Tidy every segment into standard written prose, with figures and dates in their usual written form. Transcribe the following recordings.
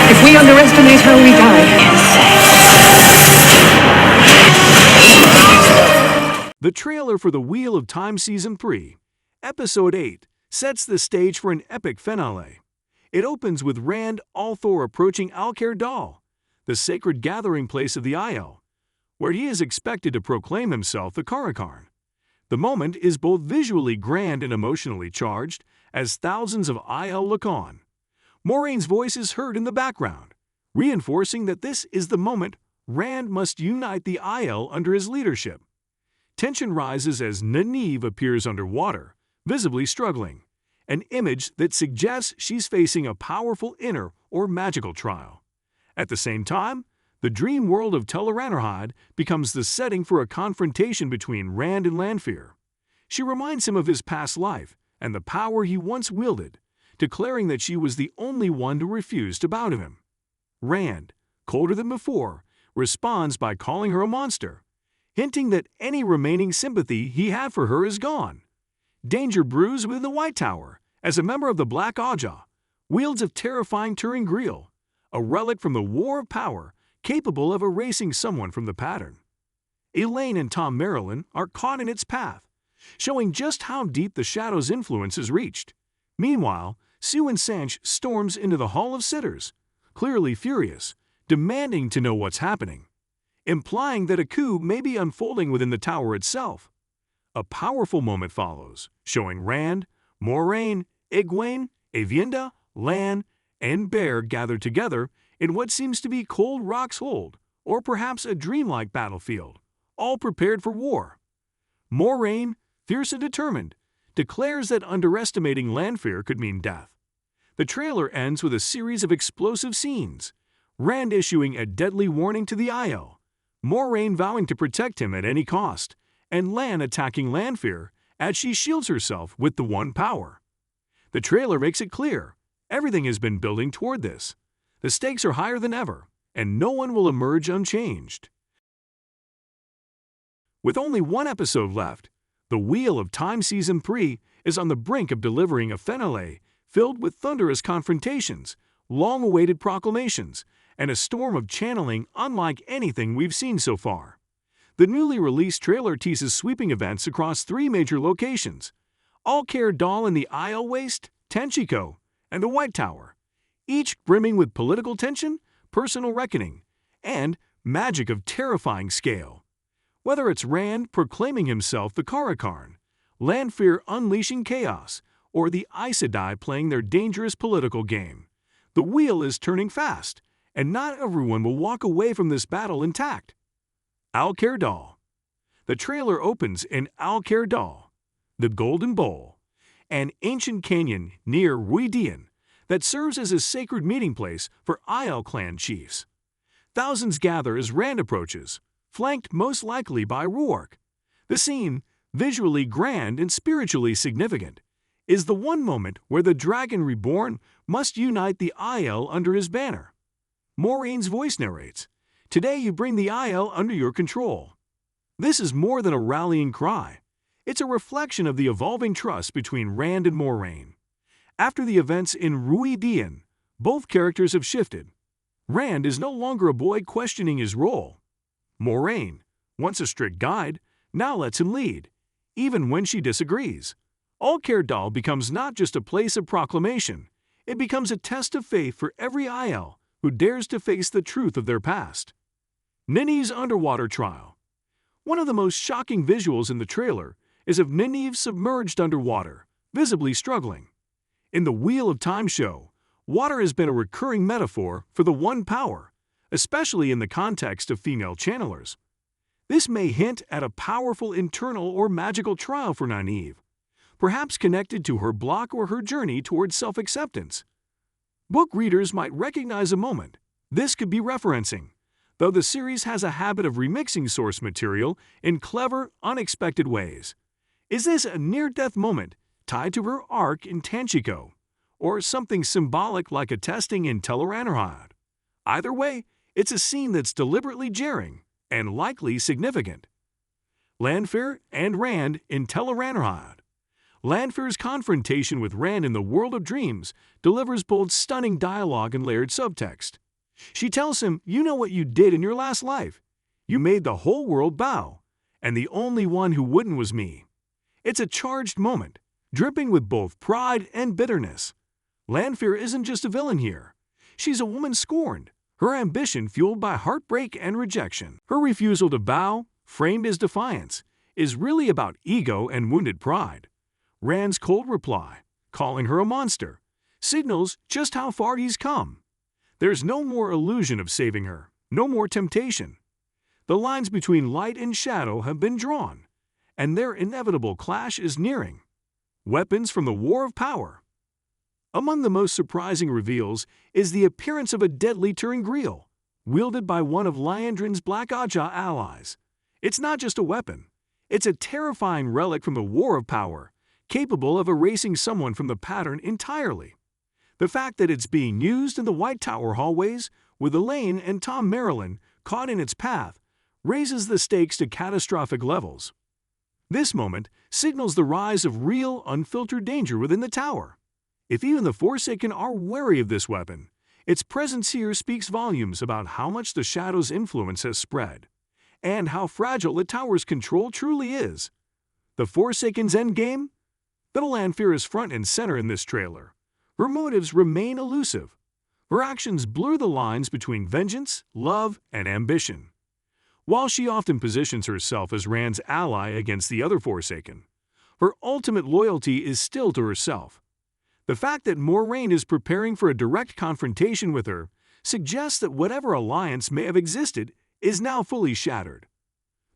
If we underestimate her, we die. The trailer for The Wheel of Time Season 3, Episode 8, sets the stage for an epic finale. It opens with Rand Al'thor approaching Al'cair Dal, the sacred gathering place of the Aiel, where he is expected to proclaim himself the Karakarn. The moment is both visually grand and emotionally charged as thousands of Aiel look on. Moiraine's voice is heard in the background, reinforcing that this is the moment Rand must unite the Aiel under his leadership. Tension rises as Nynaeve appears underwater, visibly struggling, an image that suggests she's facing a powerful inner or magical trial. At the same time, the dream world of Tel'aran'rhiod becomes the setting for a confrontation between Rand and Lanfear. She reminds him of his past life and the power he once wielded, declaring that she was the only one to refuse to bow to him. Rand, colder than before, responds by calling her a monster, hinting that any remaining sympathy he had for her is gone. Danger brews within the White Tower as a member of the Black Ajah wields a terrifying Turing, a relic from the War of Power capable of erasing someone from the pattern. Elaine and Tom Merrilin are caught in its path, showing just how deep the Shadow's influence has reached. Meanwhile, Siuan Sanche storms into the Hall of Sitters, clearly furious, demanding to know what's happening, implying that a coup may be unfolding within the tower itself. A powerful moment follows, showing Rand, Moiraine, Egwene, Aviendha, Lan, and Bear gathered together in what seems to be Cold Rock's Hold, or perhaps a dreamlike battlefield, all prepared for war. Moiraine, fierce and determined, declares that underestimating Lanfear could mean death. The trailer ends with a series of explosive scenes, Rand issuing a deadly warning to the Aiel, Moiraine vowing to protect him at any cost, and Lan attacking Lanfear as she shields herself with the One Power. The trailer makes it clear, everything has been building toward this. The stakes are higher than ever, and no one will emerge unchanged. With only one episode left, The Wheel of Time Season 3 is on the brink of delivering a finale filled with thunderous confrontations, long-awaited proclamations, and a storm of channeling unlike anything we've seen so far. The newly released trailer teases sweeping events across 3 major locations: Al'cair Dal in the Aiel Waste, Tenchiko, and the White Tower, each brimming with political tension, personal reckoning, and magic of terrifying scale. Whether it's Rand proclaiming himself the Karakarn, Lanfear unleashing chaos, or the Aes Sedai playing their dangerous political game, the wheel is turning fast, and not everyone will walk away from this battle intact. Al'cair Dal. The trailer opens in Al'cair Dal, the Golden Bowl, an ancient canyon near Rhuidean that serves as a sacred meeting place for Aiel clan chiefs. Thousands gather as Rand approaches, flanked most likely by Rhuarc. The scene, visually grand and spiritually significant, is the one moment where the Dragon Reborn must unite the Aiel under his banner. Moiraine's voice narrates, "Today you bring the Aiel under your control." This is more than a rallying cry. It's a reflection of the evolving trust between Rand and Moiraine. After the events in Rhuidean, both characters have shifted. Rand is no longer a boy questioning his role. Moiraine, once a strict guide, now lets him lead, even when she disagrees. Al'cair Dal becomes not just a place of proclamation, it becomes a test of faith for every Aiel who dares to face the truth of their past. Nynaeve's underwater trial. One of the most shocking visuals in the trailer is of Nynaeve submerged underwater, visibly struggling. In the Wheel of Time show, water has been a recurring metaphor for the One Power, especially in the context of female channelers. This may hint at a powerful internal or magical trial for Nynaeve, perhaps connected to her block or her journey towards self-acceptance. Book readers might recognize a moment this could be referencing, though the series has a habit of remixing source material in clever, unexpected ways. Is this a near-death moment tied to her arc in Tenchiko, or something symbolic like a testing in Tel'aran'rhiod? Either way, it's a scene that's deliberately jarring and likely significant. Lanfear and Rand in Tel'aran'rhiod. Lanfear's confrontation with Rand in the World of Dreams delivers both stunning dialogue and layered subtext. She tells him, "You know what you did in your last life. You made the whole world bow, and the only one who wouldn't was me." It's a charged moment, dripping with both pride and bitterness. Lanfear isn't just a villain here. She's a woman scorned, her ambition fueled by heartbreak and rejection. Her refusal to bow, framed as defiance, is really about ego and wounded pride. Rand's cold reply, calling her a monster, signals just how far he's come. There's no more illusion of saving her, no more temptation. The lines between light and shadow have been drawn, and their inevitable clash is nearing. Weapons from the War of Power. Among the most surprising reveals is the appearance of a deadly ter'aran'rhiod, wielded by one of Liandrin's Black Aja allies. It's not just a weapon. It's a terrifying relic from the War of Power, capable of erasing someone from the pattern entirely. The fact that it's being used in the White Tower hallways, with Elaine and Tom Merrilin caught in its path, raises the stakes to catastrophic levels. This moment signals the rise of real, unfiltered danger within the tower. If even the Forsaken are wary of this weapon, its presence here speaks volumes about how much the Shadow's influence has spread, and how fragile the tower's control truly is. The Forsaken's endgame? Little Lanfear is front and center in this trailer. Her motives remain elusive. Her actions blur the lines between vengeance, love, and ambition. While she often positions herself as Rand's ally against the other Forsaken, her ultimate loyalty is still to herself. The fact that Moiraine is preparing for a direct confrontation with her suggests that whatever alliance may have existed is now fully shattered.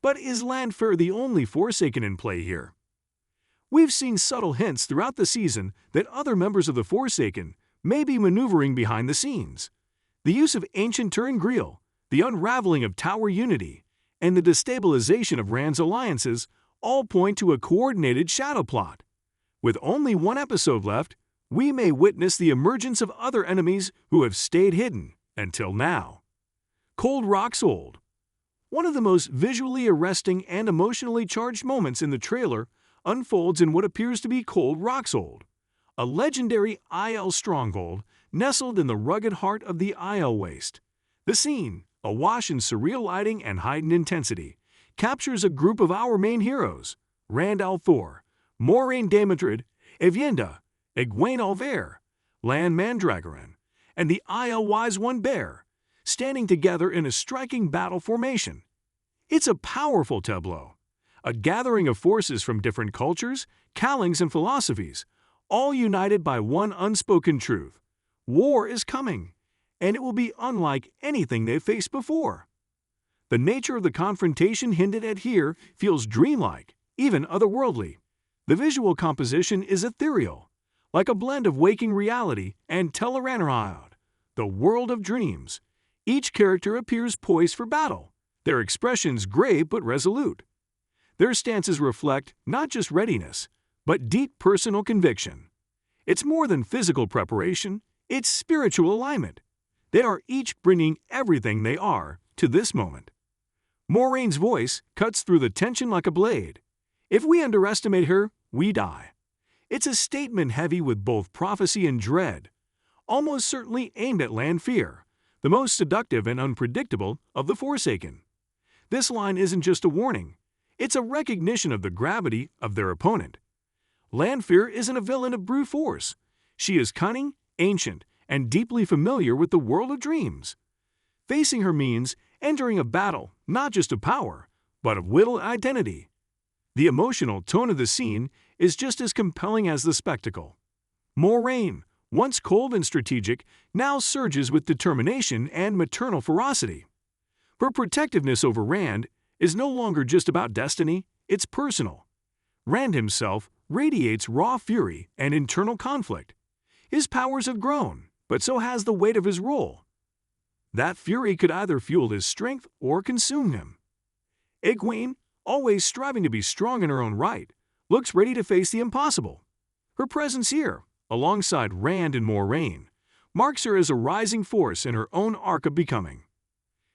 But is Lanfear the only Forsaken in play here? We've seen subtle hints throughout the season that other members of the Forsaken may be maneuvering behind the scenes. The use of ancient ter'aran'rhiod, the unraveling of tower unity, and the destabilization of Rand's alliances all point to a coordinated shadow plot. With only one episode left, we may witness the emergence of other enemies who have stayed hidden until now. Cold Rock's Old. One of the most visually arresting and emotionally charged moments in the trailer unfolds in what appears to be Cold Rock's Old, a legendary IL stronghold nestled in the rugged heart of the IL Waste. The scene, awash in surreal lighting and heightened intensity, captures a group of our main heroes, Rand al'Thor, Moiraine Daemodrid, Evienda, Egwene Al'Vair, Lan Mandragoran, and the IL Wise One Bear, standing together in a striking battle formation. It's a powerful tableau, a gathering of forces from different cultures, callings, and philosophies, all united by one unspoken truth: war is coming, and it will be unlike anything they've faced before. The nature of the confrontation hinted at here feels dreamlike, even otherworldly. The visual composition is ethereal, like a blend of waking reality and Tel'aran'rhiod, the world of dreams. Each character appears poised for battle, their expressions grave but resolute. Their stances reflect not just readiness, but deep personal conviction. It's more than physical preparation, it's spiritual alignment. They are each bringing everything they are to this moment. Moraine's voice cuts through the tension like a blade. If we underestimate her, we die. It's a statement heavy with both prophecy and dread, almost certainly aimed at Lanfear, the most seductive and unpredictable of the Forsaken. This line isn't just a warning, it's a recognition of the gravity of their opponent. Lanfear isn't a villain of brute force. She is cunning, ancient, and deeply familiar with the world of dreams. Facing her means entering a battle not just of power, but of will and identity. The emotional tone of the scene is just as compelling as the spectacle. Moiraine, once cold and strategic, now surges with determination and maternal ferocity. Her protectiveness over Rand is no longer just about destiny, it's personal. Rand himself radiates raw fury and internal conflict. His powers have grown, but so has the weight of his role. That fury could either fuel his strength or consume him. Egwene, always striving to be strong in her own right, looks ready to face the impossible. Her presence here, alongside Rand and Moiraine, marks her as a rising force in her own arc of becoming.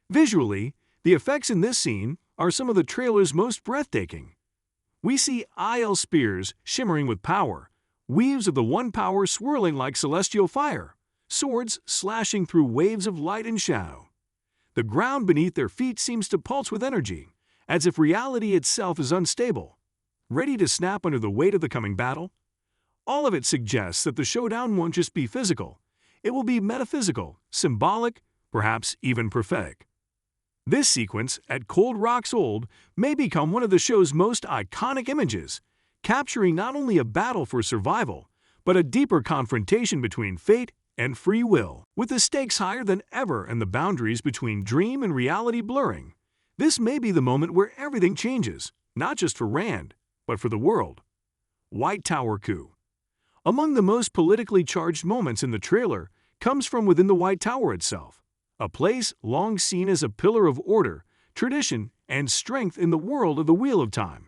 Visually, the effects in this scene are some of the trailer's most breathtaking. We see Al'cair spears shimmering with power, weaves of the One Power swirling like celestial fire, swords slashing through waves of light and shadow. The ground beneath their feet seems to pulse with energy, as if reality itself is unstable, ready to snap under the weight of the coming battle. All of it suggests that the showdown won't just be physical, it will be metaphysical, symbolic, perhaps even prophetic. This sequence, at Cold Rock's Hold, may become one of the show's most iconic images, capturing not only a battle for survival, but a deeper confrontation between fate and free will. With the stakes higher than ever and the boundaries between dream and reality blurring, this may be the moment where everything changes, not just for Rand, but for the world. White Tower Coup. Among the most politically charged moments in the trailer comes from within the White Tower itself, a place long seen as a pillar of order, tradition, and strength in the world of the Wheel of Time.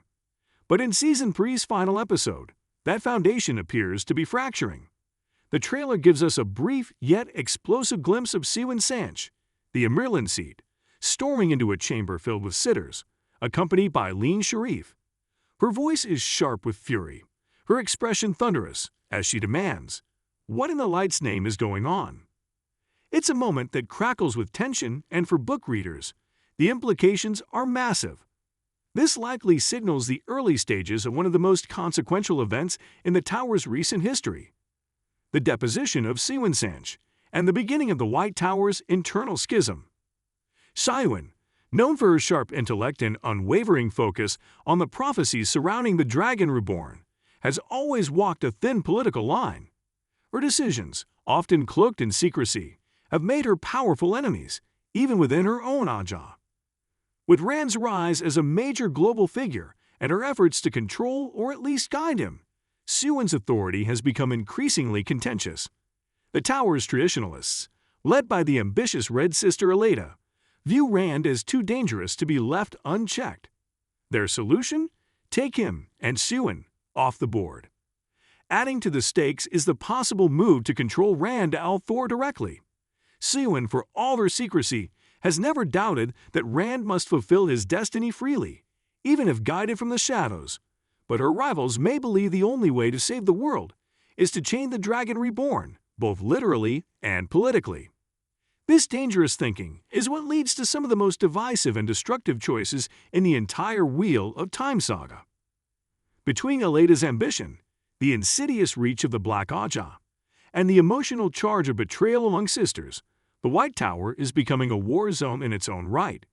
But in Season 3's final episode, that foundation appears to be fracturing. The trailer gives us a brief yet explosive glimpse of Siuan Sanche, the Amirlan seat, storming into a chamber filled with sitters, accompanied by Lean Sharif. Her voice is sharp with fury, her expression thunderous, as she demands, "What in the light's name is going on?" It's a moment that crackles with tension, and for book readers, the implications are massive. This likely signals the early stages of one of the most consequential events in the Tower's recent history: the deposition of Siuan Sanche and the beginning of the White Tower's internal schism. Siuan, known for her sharp intellect and unwavering focus on the prophecies surrounding the Dragon Reborn, has always walked a thin political line. Her decisions, often cloaked in secrecy, have made her powerful enemies, even within her own Ajah. With Rand's rise as a major global figure and her efforts to control or at least guide him, Siuan's authority has become increasingly contentious. The Tower's traditionalists, led by the ambitious Red Sister Elaida, view Rand as too dangerous to be left unchecked. Their solution? Take him and Siuan off the board. Adding to the stakes is the possible move to control Rand al'Thor directly. Siuan, for all her secrecy, has never doubted that Rand must fulfill his destiny freely, even if guided from the shadows. But her rivals may believe the only way to save the world is to chain the Dragon Reborn, both literally and politically. This dangerous thinking is what leads to some of the most divisive and destructive choices in the entire Wheel of Time saga. Between Elaida's ambition, the insidious reach of the Black Ajah, and the emotional charge of betrayal among sisters, the White Tower is becoming a war zone in its own right.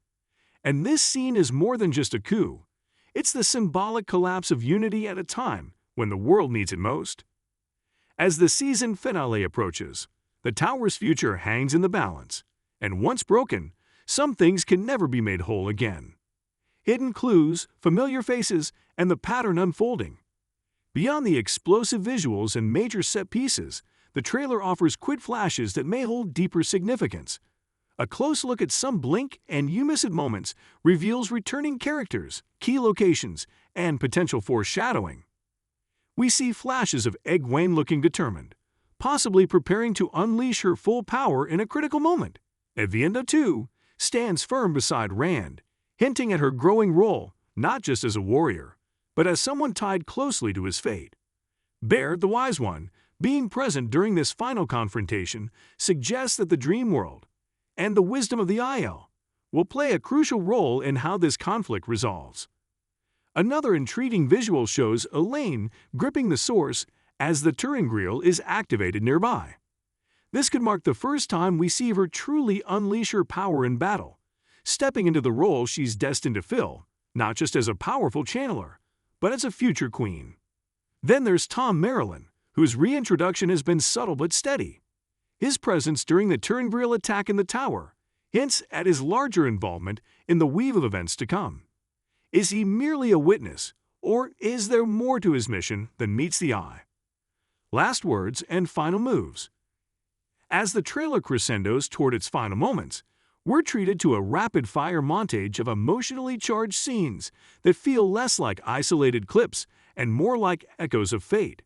And this scene is more than just a coup. It's the symbolic collapse of unity at a time when the world needs it most. As the season finale approaches, the Tower's future hangs in the balance, and once broken, some things can never be made whole again. Hidden clues, familiar faces, and the pattern unfolding. Beyond the explosive visuals and major set pieces, the trailer offers quick flashes that may hold deeper significance. A close look at some blink and you miss it moments reveals returning characters, key locations, and potential foreshadowing. We see flashes of Egwene looking determined, possibly preparing to unleash her full power in a critical moment. Aviendha, too, stands firm beside Rand, hinting at her growing role not just as a warrior, but as someone tied closely to his fate. Bear, the Wise One, being present during this final confrontation suggests that the Dreamworld and the wisdom of the Aiel will play a crucial role in how this conflict resolves. Another intriguing visual shows Elaine gripping the Source as the Tel'aran'rhiod is activated nearby. This could mark the first time we see her truly unleash her power in battle, stepping into the role she's destined to fill, not just as a powerful channeler, but as a future queen. Then there's Tom Merrilin, whose reintroduction has been subtle but steady. His presence during the Tel'aran'rhiod attack in the tower hints at his larger involvement in the weave of events to come. Is he merely a witness, or is there more to his mission than meets the eye? Last words and final moves. As the trailer crescendos toward its final moments, we're treated to a rapid-fire montage of emotionally charged scenes that feel less like isolated clips and more like echoes of fate.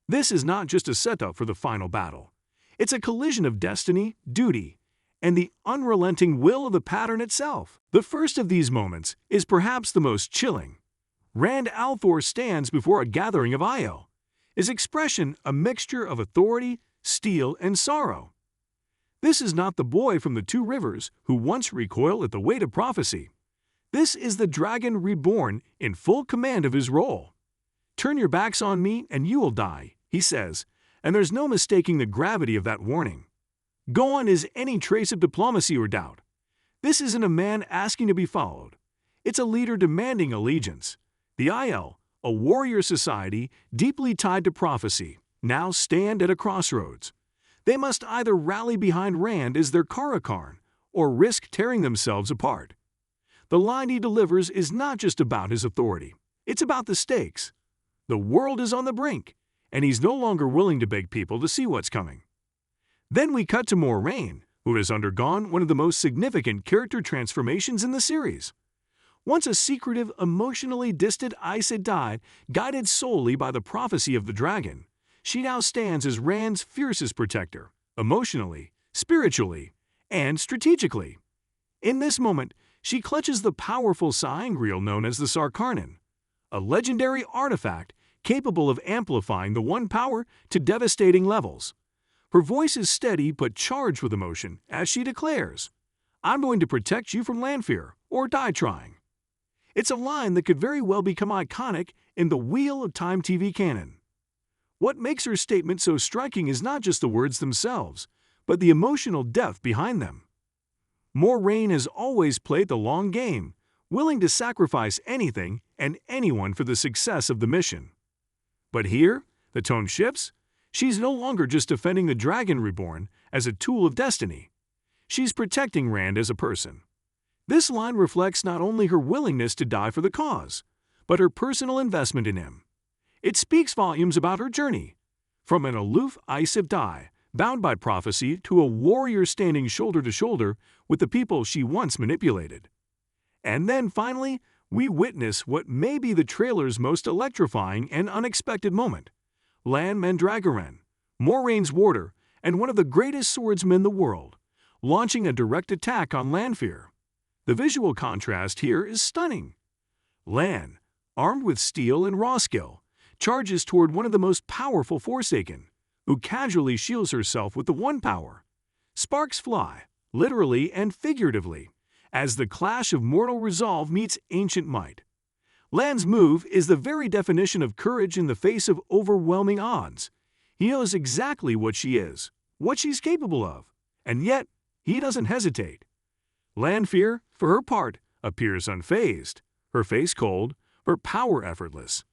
This is not just a setup for the final battle. It's a collision of destiny, duty, and the unrelenting will of the pattern itself. The first of these moments is perhaps the most chilling. Rand al'Thor stands before a gathering of Aiel, his expression a mixture of authority, steel, and sorrow. This is not the boy from the Two Rivers who once recoiled at the weight of prophecy. This is the dragon reborn in full command of his role. "Turn your backs on me and you will die," he says, and there's no mistaking the gravity of that warning. Gone is any trace of diplomacy or doubt. This isn't a man asking to be followed. It's a leader demanding allegiance. The Aiel, a warrior society deeply tied to prophecy, now stand at a crossroads. They must either rally behind Rand as their Karakarn or risk tearing themselves apart. The line he delivers is not just about his authority. It's about the stakes. The world is on the brink, and he's no longer willing to beg people to see what's coming. Then we cut to Moiraine, who has undergone one of the most significant character transformations in the series. Once a secretive, emotionally distant Aes Sedai, guided solely by the prophecy of the dragon, she now stands as Rand's fiercest protector, emotionally, spiritually, and strategically. In this moment, she clutches the powerful sa'angreal known as the Sarkarnan, a legendary artifact capable of amplifying the One power to devastating levels. Her voice is steady but charged with emotion as she declares, "I'm going to protect you from Lanfear, or die trying." It's a line that could very well become iconic in the Wheel of Time TV canon. What makes her statement so striking is not just the words themselves, but the emotional depth behind them. Moiraine has always played the long game, willing to sacrifice anything and anyone for the success of the mission. But here, the tone shifts. She's no longer just defending the Dragon Reborn as a tool of destiny. She's protecting Rand as a person. This line reflects not only her willingness to die for the cause, but her personal investment in him. It speaks volumes about her journey, from an aloof Aes Sedai, bound by prophecy, to a warrior standing shoulder to shoulder with the people she once manipulated. And then, finally, we witness what may be the trailer's most electrifying and unexpected moment. Lan Mandragoran, Moraine's warder and one of the greatest swordsmen in the world, launching a direct attack on Lanfear. The visual contrast here is stunning. Lan, armed with steel and raw skill, charges toward one of the most powerful Forsaken, who casually shields herself with the One power. Sparks fly, literally and figuratively, as the clash of mortal resolve meets ancient might. Lan's move is the very definition of courage in the face of overwhelming odds. He knows exactly what she is, what she's capable of, and yet he doesn't hesitate. Lanfear, for her part, appears unfazed, her face cold, her power effortless.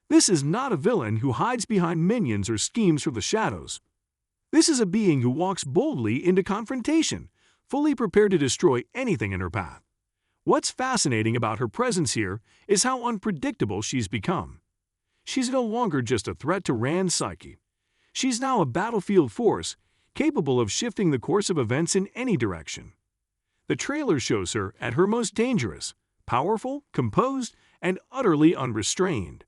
This is not a villain who hides behind minions or schemes from the shadows. This is a being who walks boldly into confrontation, fully prepared to destroy anything in her path. What's fascinating about her presence here is how unpredictable she's become. She's no longer just a threat to Rand's psyche. She's now a battlefield force, capable of shifting the course of events in any direction. The trailer shows her at her most dangerous, powerful, composed, and utterly unrestrained.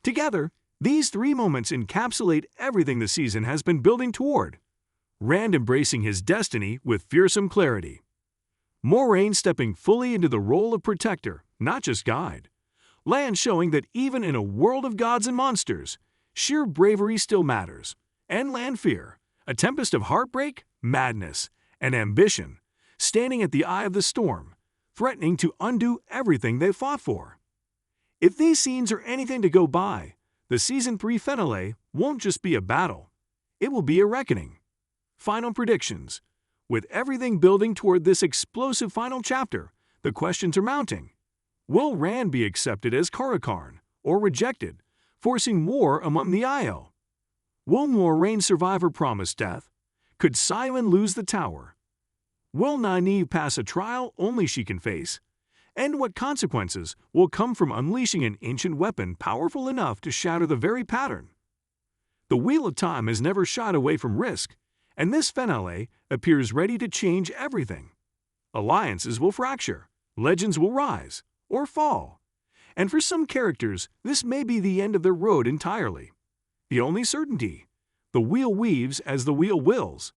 Together, these three moments encapsulate everything the season has been building toward. Rand embracing his destiny with fearsome clarity. Moiraine stepping fully into the role of protector, not just guide. Lan showing that even in a world of gods and monsters, sheer bravery still matters. And Lanfear, a tempest of heartbreak, madness, and ambition, standing at the eye of the storm, threatening to undo everything they fought for. If these scenes are anything to go by, the Season 3 finale won't just be a battle. It will be a reckoning. Final predictions. With everything building toward this explosive final chapter, the questions are mounting. Will Rand be accepted as Karakarn, or rejected, forcing war among the Aiel? Will Moiraine survive her promised death? Could Simon lose the tower? Will Nynaeve pass a trial only she can face? And what consequences will come from unleashing an ancient weapon powerful enough to shatter the very pattern? The Wheel of Time has never shied away from risk, and this finale appears ready to change everything. Alliances will fracture, legends will rise, or fall. And for some characters, this may be the end of their road entirely. The only certainty: the wheel weaves as the wheel wills,